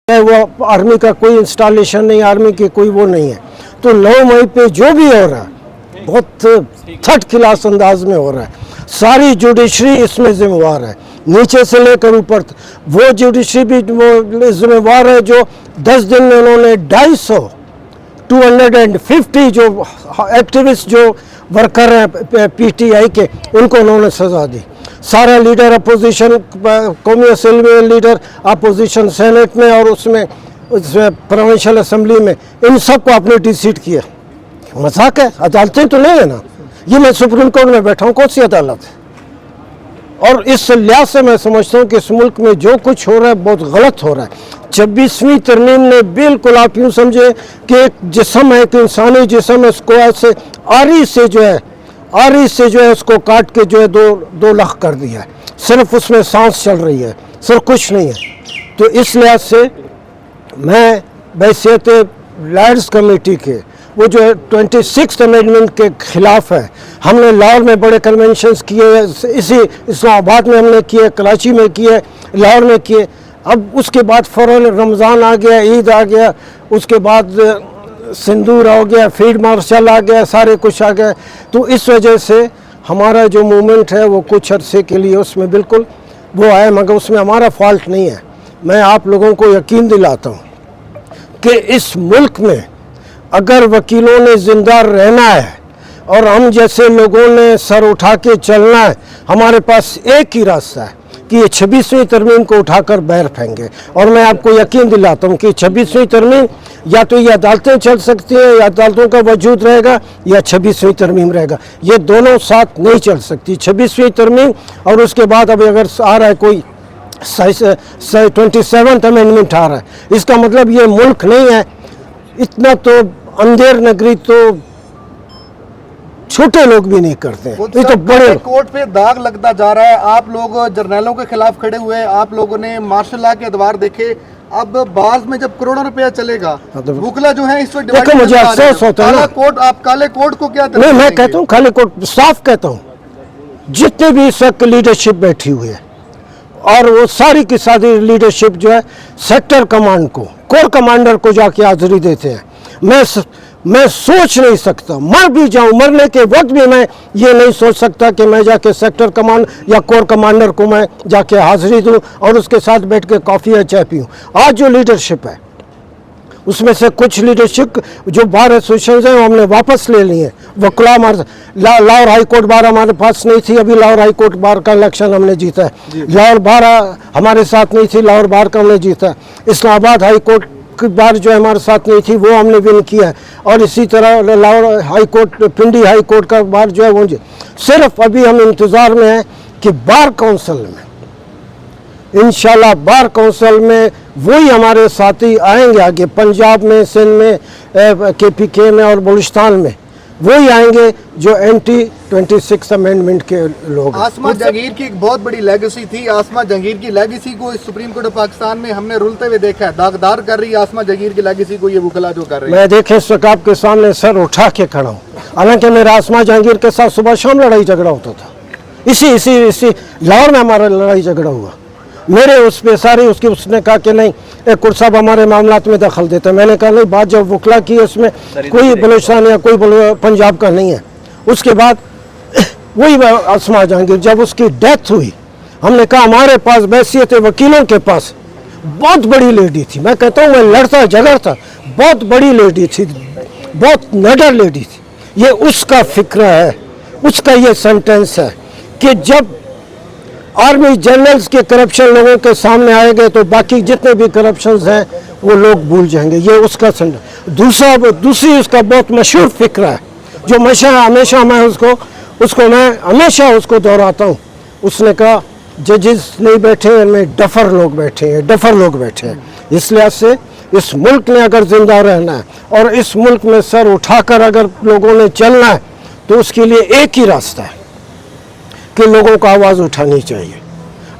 वो आर्मी का कोई इंस्टॉलेशन नहीं, आर्मी की कोई वो नहीं है। तो 9 मई पे जो भी हो रहा है बहुत थर्ड क्लास अंदाज में हो रहा है। सारी जुडिशरी इसमें जिम्मेवार है, नीचे से लेकर ऊपर। वो जुडिशरी भी वो जिम्मेवार है जो 10 दिन में उन्होंने 250 जो एक्टिविस्ट जो वर्कर हैं पीटीआई के, उनको उन्होंने सज़ा दी। सारा लीडर अपोजिशन, कौमी असेंबली में लीडर अपोजिशन सेनेट में और उसमें प्रोविंशियल असेंबली में, इन सबको आपने डिसीट किया। मजाक है? अदालतें तो नहीं है ना, ये मैं सुप्रीम कोर्ट में बैठा हूँ, कौन सी अदालत है? और इस लिहाज से मैं समझता हूँ कि इस मुल्क में जो कुछ हो रहा है बहुत गलत हो रहा है। 26वीं तरमीम ने बिल्कुल, आप यूँ समझे कि एक जिस्म है, एक इंसानी जिस्म है, उसको ऐसे आरी से जो है उसको काट के जो है दो लाख कर दिया है। सिर्फ उसमें सांस चल रही है, सिर्फ कुछ नहीं है। तो इस लिहाज से मैं बहैसियत लॉयर्स कमेटी के वो जो है 26th अमेंडमेंट के ख़िलाफ़ है। हमने लाहौर में बड़े कन्वेंशंस किए, इसी इस्लामाबाद में हमने किए, कराची में किए, लाहौर में किए। अब उसके बाद फ़ौरन रमज़ान आ गया, ईद आ गया, उसके बाद सिंदूर हो गया, फील्ड मार्शल आ गया, सारे कुछ आ गया। तो इस वजह से हमारा जो मूवमेंट है वो कुछ अरसे के लिए उसमें बिल्कुल वो आया, मगर उसमें हमारा फॉल्ट नहीं है। मैं आप लोगों को यकीन दिलाता हूँ कि इस मुल्क में अगर वकीलों ने ज़िंदा रहना है और हम जैसे लोगों ने सर उठा के चलना है, हमारे पास एक ही रास्ता है कि ये 26वीं तरमीम को उठाकर बाहर फेंके। और मैं आपको यकीन दिलाता हूँ कि 26वीं तरमीम या तो ये अदालतें चल सकती हैं, या अदालतों का वजूद रहेगा, या 26वीं तरमीम रहेगा। ये दोनों साथ नहीं चल सकती। 26वीं तरमीम और उसके बाद अब अगर आ रहा है कोई 27th अमेंडमेंट आ रहा है, इसका मतलब ये मुल्क नहीं है। इतना तो अंधेर नगरी तो छोटे लोग भी नहीं करते हैं, ये तो बड़े कोर्ट पे दाग लगता जा रहा है। आप लोग जर्नैलों के खिलाफ खड़े हुए, आप लोगों ने मार्शल लॉ के अदवार देखे। अब बाज में जब करोड़ों रुपया चलेगा, वकला जो है इस वक्त देखो, मुझे अफसोस होता है ना, आप काले कोर्ट को क्या नहीं, मैं कहता हूँ काले कोर्ट साफ कहता हूँ, जितने भी इस वक्त लीडरशिप बैठी हुई है और वो सारी की सारी लीडरशिप जो है सेक्टर कमांड को, कोर कमांडर को जाके हाजिरी देते हैं। मैं सोच नहीं सकता, मर भी जाऊं, मरने के वक्त भी मैं ये नहीं सोच सकता कि मैं जाके सेक्टर कमांड या कोर कमांडर को मैं जाके हाजिरी दूं और उसके साथ बैठ के कॉफ़ी या चाय पीऊँ। आज जो लीडरशिप है उसमें से कुछ लीडरशिप जो बार एसोसिएशन हैं हमने वापस ले ली है। वकला लाहौर हाई कोर्ट बार हमारे पास नहीं थी, अभी लाहौर हाई कोर्ट बार का इलेक्शन हमने जीता है। लाहौर बार हमारे साथ नहीं थी, लाहौर बार का हमने जीता है। इस्लामाबाद हाई कोर्ट की बार जो हमारे साथ नहीं थी वो हमने विन किया है। और इसी तरह लाहौर हाई कोर्ट, पिंडी हाई कोर्ट का बार जो है वो सिर्फ अभी हम इंतज़ार में हैं कि बार काउंसिल में इंशाल्लाह, बार काउंसिल में वही हमारे साथी आएंगे आगे, पंजाब में, सिंध में, KPK में और बलूचिस्तान में वही आएंगे जो एंटी 26 अमेंडमेंट के लोग। आसमा जहांगीर की एक बहुत बड़ी लेगेसी थी। आसमा जहांगीर की लेगेसी को इस सुप्रीम कोर्ट ऑफ पाकिस्तान में हमने रुलते हुए देखा है। दागदार कर रही है आसमा जहांगीर की लेगेसी को ये वकला जो कर रही है। मैं देखे इस वक्त आपके सामने सर उठा के खड़ा हूँ, हालांकि मेरा आसमा जहांगीर के साथ सुबह शाम लड़ाई झगड़ा होता था। इसी लाहौर में हमारा लड़ाई झगड़ा हुआ, मेरे उस पे सारी उसने कहा कि नहीं कुर्ट साहब हमारे मामलात में दखल देते हैं। मैंने कहा नहीं, बात जब वकला की उसमें कोई बलूचिस्तान या कोई पंजाब का नहीं है। उसके बाद वही आसमा जहांगीर जब उसकी डेथ हुई, हमने कहा हमारे पास बहैसियत वकीलों के पास बहुत बड़ी लेडी थी। मैं कहता हूँ मैं लड़ता झगड़ता, बहुत बड़ी लेडी थी, बहुत नडर लेडी थी। ये उसका फिक्र है, उसका ये सेंटेंस है कि जब आर्मी जनरल्स के करप्शन लोगों के सामने आएंगे तो बाकी जितने भी करप्शंस हैं वो लोग भूल जाएंगे। ये उसका दूसरी उसका बहुत मशहूर फिक्र है जो हमेशा मैं उसको मैं हमेशा उसको दोहराता हूँ। उसने कहा जजेस नहीं बैठे हैं, इनमें डफर लोग बैठे हैं। इस लिहाज से इस मुल्क ने अगर ज़िंदा रहना है और इस मुल्क में सर उठाकर अगर लोगों ने चलना है तो उसके लिए एक ही रास्ता है कि लोगों को आवाज़ उठानी चाहिए।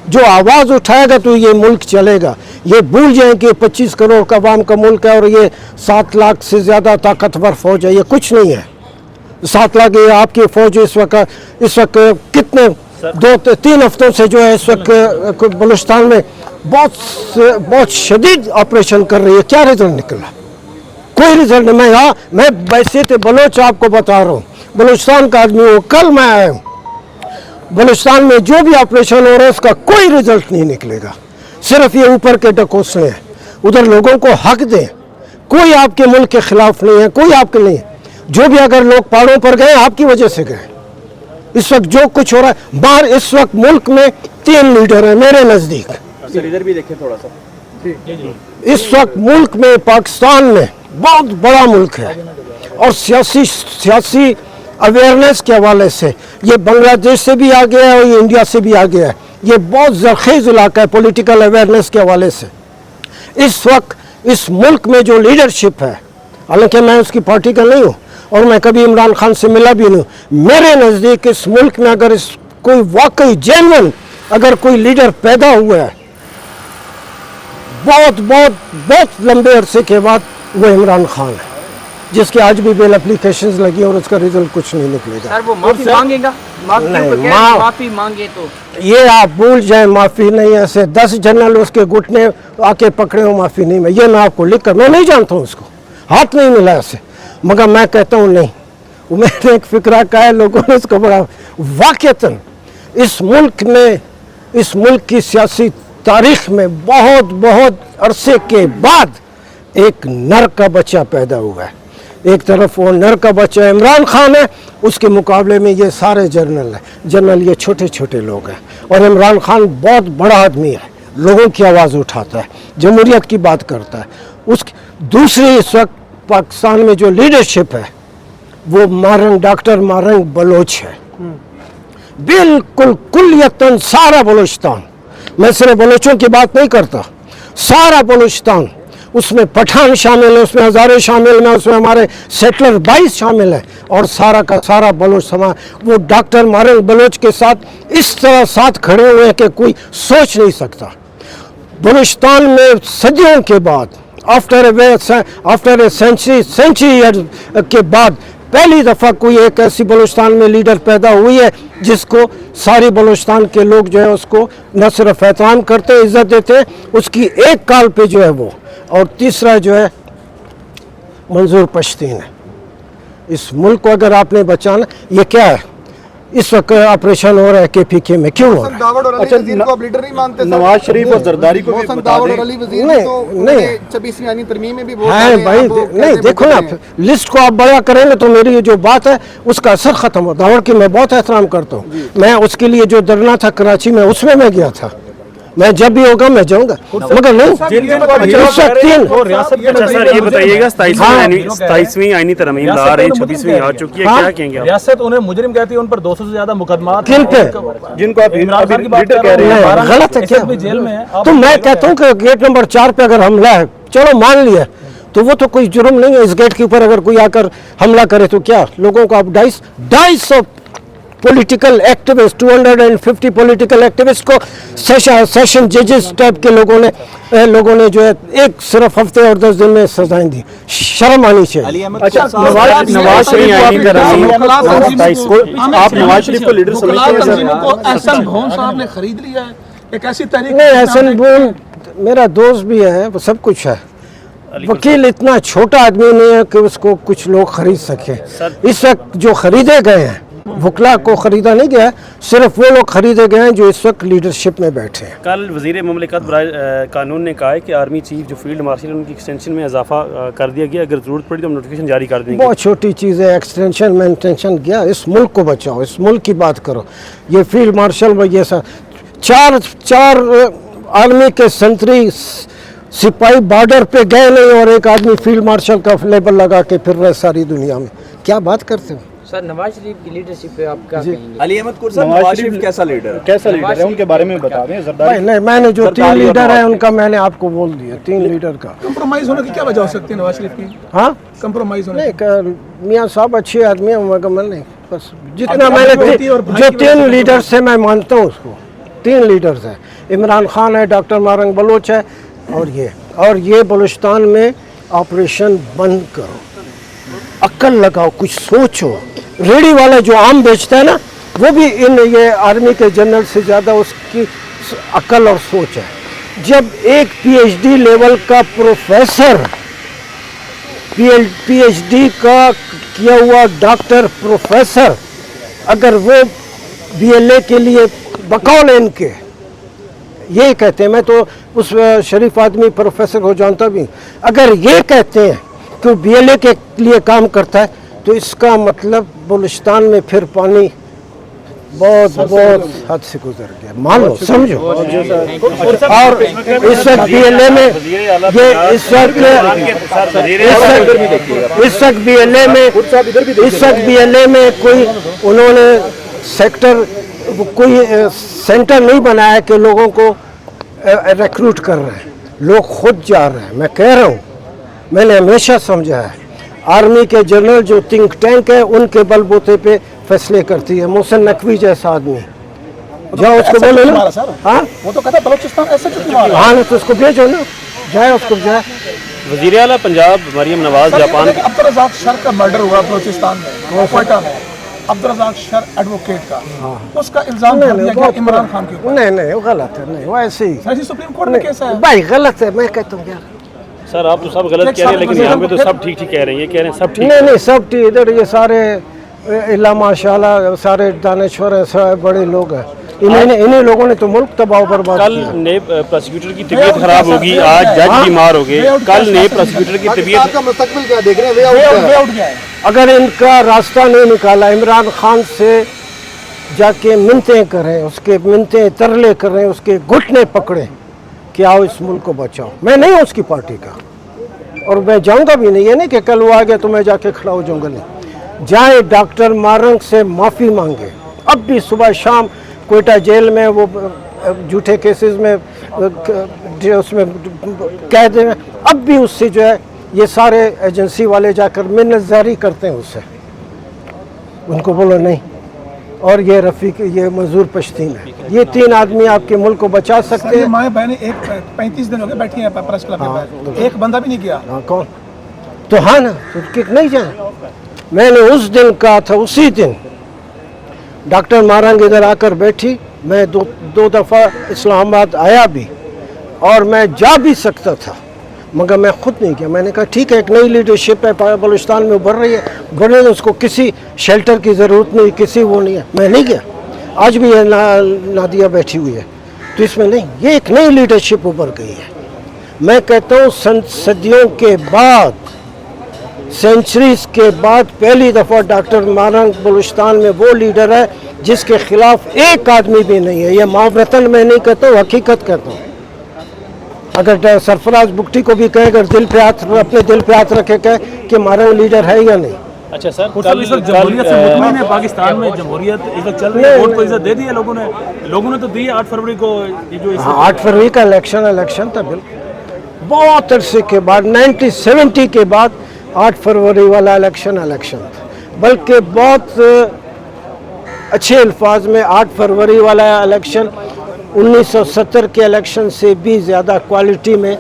जो आवाज़ उठाएगा तो ये मुल्क चलेगा। ये भूल जाएं कि 25 करोड़ का आवाम का मुल्क है और ये 7 लाख से ज़्यादा ताकतवर फ़ौज है। ये कुछ नहीं है। 7 लाख ये आपकी फ़ौज इस वक्त कितने 2-3 हफ्तों से जो है इस वक्त बलूचिस्तान में बहुत शदीद ऑपरेशन कर रही है, क्या रिजल्ट निकला? कोई रिजल्ट नहीं। मैं वैसे तो बलोच आपको बता रहा हूँ, बलूचिस्तान का आदमी हूँ, कल मैं आया हूँ। बलूचिस्तान में जो भी ऑपरेशन हो रहा है उसका कोई रिजल्ट नहीं निकलेगा, सिर्फ ये ऊपर के डकोसले हैं। उधर लोगों को हक दें, कोई आपके मुल्क के खिलाफ नहीं है, कोई आपके नहीं है। जो भी अगर लोग पहाड़ों पर गए आपकी वजह से गए। इस वक्त जो कुछ हो रहा है बाहर, इस वक्त मुल्क में 3 लीडर हैं मेरे नज़दीक। इधर भी देखें थोड़ा सा। इस वक्त मुल्क में, पाकिस्तान में बहुत बड़ा मुल्क है और सियासी अवेयरनेस के हवाले से ये बांग्लादेश से भी आ गया है और ये इंडिया से भी आ गया है। ये बहुत जरखेज़ इलाका है पॉलिटिकल अवेयरनेस के हवाले से। इस वक्त इस मुल्क में जो लीडरशिप है, हालांकि मैं उसकी पार्टी का नहीं हूँ और मैं कभी इमरान खान से मिला भी नहीं, मेरे नज़दीक इस मुल्क में अगर कोई वाकई जेन्युइन अगर कोई लीडर पैदा हुआ है बहुत बहुत बहुत लंबे अरसे के बाद, वो इमरान खान है, जिसके आज भी बेल एप्लीकेशंस लगी और उसका रिजल्ट कुछ नहीं निकलेगा। सर वो माफी मांगेगा? माफी मांगे तो ये आप भूल जाए, माफ़ी नहीं। ऐसे 10 जनरल उसके घुटने आके पकड़े हो, माफ़ी नहीं। मैं आपको लिख कर, मैं नहीं जानता हूँ उसको, हाथ नहीं मिला ऐसे, मगर मैं कहता हूँ नहीं, वो मेरे एक फिक्रा का है। लोगों ने उसको बड़ा वाक़तन इस मुल्क में, इस मुल्क की सियासी तारीख में बहुत बहुत अरसे के बाद एक नर का बच्चा पैदा हुआ है। एक तरफ वो नर का बच्चा इमरान खान है, उसके मुकाबले में ये सारे जनरल हैं। जनरल ये छोटे छोटे लोग हैं और इमरान खान बहुत बड़ा आदमी है, लोगों की आवाज़ उठाता है, जमहूरियत की बात करता है। दूसरी इस वक्त पाकिस्तान में जो लीडरशिप है वो डॉक्टर मारंग बलोच है, बिल्कुल कुल्लियतन सारा बलूचिस्तान। मैं सिर्फ बलोचों की बात नहीं करता, सारा बलूचिस्तान, उसमें पठान शामिल है, उसमें हज़ारे शामिल हैं, उसमें हमारे सेटलर 22 शामिल हैं और सारा का सारा बलोच समाज वो डॉक्टर मारंग बलोच के साथ इस तरह साथ खड़े हुए हैं कि कोई सोच नहीं सकता। बलूचिस्तान में सदियों के बाद, आफ्टर ए सेंचुरी के बाद पहली दफ़ा कोई एक ऐसी बलूचिस्तान में लीडर पैदा हुई है जिसको सारी बलूचिस्तान के लोग जो है उसको न सिर्फ एहतराम करते हैं, इज़्ज़त देते हैं, उसकी एक काल पे जो है वो। और तीसरा जो है मंजूर पश्तीन है। इस मुल्क को अगर आपने बचाना, ये क्या है इस वक्त ऑपरेशन हो रहा है KPK में, क्यों हो रहा है? अच्छा, जिनको आप लीडर नहीं मानते, नवाज शरीफ और जरदारी को भी बता दें। नहीं, 26वीं तरमीम में भी है भाई, नहीं देखो ना, लिस्ट को आप बड़ा करेंगे तो मेरी ये जो बात है उसका असर ख़त्म होता है। दावड़ की मैं बहुत एहतराम करता हूँ, मैं उसके लिए जो धरना था कराची में उसमें मैं गया था, मैं जब भी होगा मैं जाऊंगा, मगर नहीं। सर ये बताइएगा 27वीं आईनी तरमीम ला रहे हैं, 26वीं आ चुकी है, क्या कहेंगे आप? रियासत उन्हें मुजरिम कहती है, उन पर 200 से ज्यादा मुकदमा किन पे, जिनको आप इमरान की बात कर रहे हैं, गलत है क्या? जेल में है। तो मैं कहता हूँ कि गेट नंबर 4 पे अगर हमला है, चलो मान लिया, तो वो तो कोई जुर्म नहीं है। इस गेट के ऊपर अगर कोई आकर हमला करे तो क्या लोगों को आप 250 पॉलिटिकल एक्टिविस्ट, 250 पॉलिटिकल एक्टिविस्ट को सेशन जजेस टाइप के लोगों ने जो है एक सिर्फ हफ्ते और 10 दिन में सजाएं दी। शर्म आनी चाहिए। अच्छा, नवाज शरीफ आप नवाज शरीफ को लीडर समझते हैं? एहसन भोन साहब ने खरीद लिया है, एक ऐसी तरीके नहीं, एहसन भोन मेरा दोस्त भी है, वो सब कुछ है। वकील इतना छोटा आदमी नहीं है कि उसको कुछ लोग खरीद सके। इस वक्त जो खरीदे गए हैं, वकला को खरीदा नहीं गया, सिर्फ वो लोग खरीदे गए हैं जो इस वक्त लीडरशिप में बैठे हैं। कल वज़ीर मुमलिकत बराए कानून ने कहा है कि आर्मी चीफ जो फील्ड मार्शल उनकी एक्सटेंशन में इजाफा कर दिया गया, अगर ज़रूरत पड़ी तो हम नोटिफिकेशन जारी कर देंगे। बहुत छोटी चीज़ है एक्सटेंशन में इंटेंशन गया, इस मुल्क को बचाओ, इस मुल्क की बात करो। ये फील्ड मार्शल व ये सब चार आर्मी के संतरी सिपाही बॉर्डर पे गए नहीं और एक आदमी फील्ड मार्शल का लेबल लगा के फिर रहे सारी दुनिया में, क्या बात करते हो? सर नवाज शरीफ की लीडरशिप पे आप क्या कहेंगे? अली अहमद कुर्सा, नवाज शरीफ कैसा लीडर है? कैसा लीडर है, उनके बारे में बता दें। भाई नहीं, मैंने जो 3 लीडर है उनका मैंने आपको बोल दिया, 3 लीडर का। कंप्रोमाइज होने की क्या वजह हो सकती है नवाज शरीफ की? हाँ, कंप्रोमाइज होने नहीं, मियाँ साहब अच्छे आदमी हैं, मगर मैं नहीं, बस जितना मैंने जो 3 लीडर से मैं मानता हूँ उसको, 3 लीडर्स हैं, इमरान खान है, डॉक्टर मारंग बलोच है और ये बलूचिस्तान में ऑपरेशन बंद करो, अक्ल लगाओ, कुछ सोचो। रेडी वाला जो आम बेचता है ना, वो भी ये आर्मी के जनरल से ज़्यादा उसकी अक्ल और सोच है। جب ایک پی ایچ ڈی لیول کا پروفیسر پی ایچ ڈی کا کیا ہوا ڈاکٹر پروفیسر اگر وہ بی ایل اے کے لیے بقول ان کے یہ کہتے ہیں، میں تو اس شریف آدمی پروفیسر کو جانتا بھی، اگر یہ کہتے ہیں کہ وہ بی ایل اے کے لیے کام کرتا ہے تو اس کا مطلب بلوچستان میں پھر پانی بہت حد سے گزر گیا، مان لو، سمجھو۔ اور اس وقت بی ایل اے میں اس وقت بی ایل اے میں کوئی انہوں نے کوئی سینٹر نہیں بنایا ہے کہ لوگوں کو ریکروٹ کر رہے ہیں، لوگ خود جا رہے ہیں۔ میں کہہ رہا ہوں، میں نے ہمیشہ سمجھا ہے آرمی کے جنرل جو تھنک ٹینک ہے ان کے بل بوتے پہ فیصلے کرتی ہے۔ محسن نقوی جیسا آدمی جاؤ اس کو بولو نا، ہاں وہ تو کہتا ہے بلوچستان ایسے کیوں مارا؟ ہاں تو اس کو بھیجو نا، جائے اس کو جائے۔ وزیر اعلیٰ پنجاب مریم نواز جاپان کے عبدالرزاق شر کا مرڈر ہوا بلوچستان میں کوئٹہ میں، عبدالرزاق شر ایڈوکیٹ کا، اس کا الزام دیا گیا عمران خان کے اوپر۔ نہیں وہ غلط ہے، نہیں وہ ایسے ہی سر سپریم کورٹ میں کیس ہے بھائی غلط ہے، میں کہتا ہوں یار سر آپ تو سب غلط کہہ رہے ہیں لیکن یہاں پہ تو سب ٹھیک کہہ رہے ہیں، یہ کہہ رہے ہیں سب ٹھیک۔ نہیں سب ٹھیک، ادھر یہ سارے اللہ ماشاء اللہ سارے دانشور ہیں، سارے بڑے لوگ ہیں، انہیں لوگوں نے تو ملک تباہ و برباد کل کیا۔ نیب پروسیکیوٹر کی طبیعت خراب ہوگی، آج جج بیمار ہو گئے، کل نیب پروسیکیوٹر کی طبیعت کا مستقبل کیا دیکھ رہے ہیں؟ وے آؤٹ گیا ہے۔ اگر ان کا راستہ نہیں نکالا، عمران خان سے جا کے منتیں کریں، اس کے منتیں ترلے کریں، اس کے گھٹنے پکڑیں کہ آؤ اس ملک کو بچاؤ۔ میں نہیں ہوں اس کی پارٹی کا اور میں جاؤں گا بھی نہیں، یہ نہیں کہ کل وہ آ گیا تو میں جا کے کھڑا ہو جاؤں گا، نہیں۔ جائیں ڈاکٹر مارنگ سے معافی مانگے، اب بھی صبح شام کوئٹہ جیل میں وہ جھوٹے کیسز میں اس میں قید ہیں، اب بھی اس سے جو ہے یہ سارے ایجنسی والے جا کر منت زاری کرتے ہیں اس سے، ان کو بولو نہیں۔ اور یہ رفیق، یہ منظور پشتین ہے، یہ تین آدمی آپ کے ملک کو بچا سکتے یہ ہیں۔ مائیں بہنیں ایک 35 دن ہو گئے بیٹھی ہیں پریس کلب کے باہر، ایک بندہ بھی نہیں گیا۔ ہاں کون تو ہاں نا، تو نہیں جائیں۔ میں نے اس دن کہا تھا، اسی دن ڈاکٹر مارنگ ادھر آ کر بیٹھی، میں دو دفعہ اسلام آباد آیا بھی اور میں جا بھی سکتا تھا مگر میں خود نہیں گیا۔ میں نے کہا ٹھیک ہے، ایک نئی لیڈرشپ ہے بلوچستان میں ابھر رہی ہے، بڑھنے اس کو کسی شیلٹر کی ضرورت نہیں، کسی وہ نہیں ہے، میں نہیں گیا۔ آج بھی یہ نادیہ بیٹھی ہوئی ہے، تو اس میں نہیں، یہ ایک نئی لیڈرشپ ابھر گئی ہے۔ میں کہتا ہوں صدیوں کے بعد، سینچریز کے بعد پہلی دفعہ ڈاکٹر مارنگ بلوچستان میں وہ لیڈر ہے جس کے خلاف ایک آدمی بھی نہیں ہے۔ یہ معاورتن میں نہیں کہتا ہوں، حقیقت کہتا ہوں۔ اگر سرفراز بگٹی کو بھی کہے، اگر اپنے دل پہ ہاتھ رکھے کہے کہ مارنگ لیڈر ہے یا نہیں۔ اچھا سر جمہوریت سے مطمئن ہے پاکستان میں؟ جمہوریت اس وقت چل رہی ہے، ووٹ کو عزت دے دی ہے لوگوں نے تو دی ہے 8 فروری کو، یہ جو 8 فروری کا الیکشن تھا، بالکل بہت عرصے کے بعد، 1970 کے بعد 8 فروری والا الیکشن تھا، بلکہ بہت اچھے الفاظ میں 8 فروری والا الیکشن 1970 کے الیکشن سے بھی زیادہ کوالٹی میں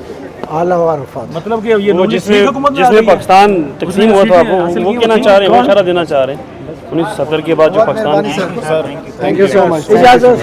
اعلیٰ وارفات۔ مطلب کہ یہ وہ جس میں پاکستان تقسیم ہوا تھا وہ کہنا چاہ رہے ہیں، وہ اشارہ دینا چاہ رہے ہیں 1970 کے بعد جو پاکستان کی تھینک یو سو مچ، اجازت۔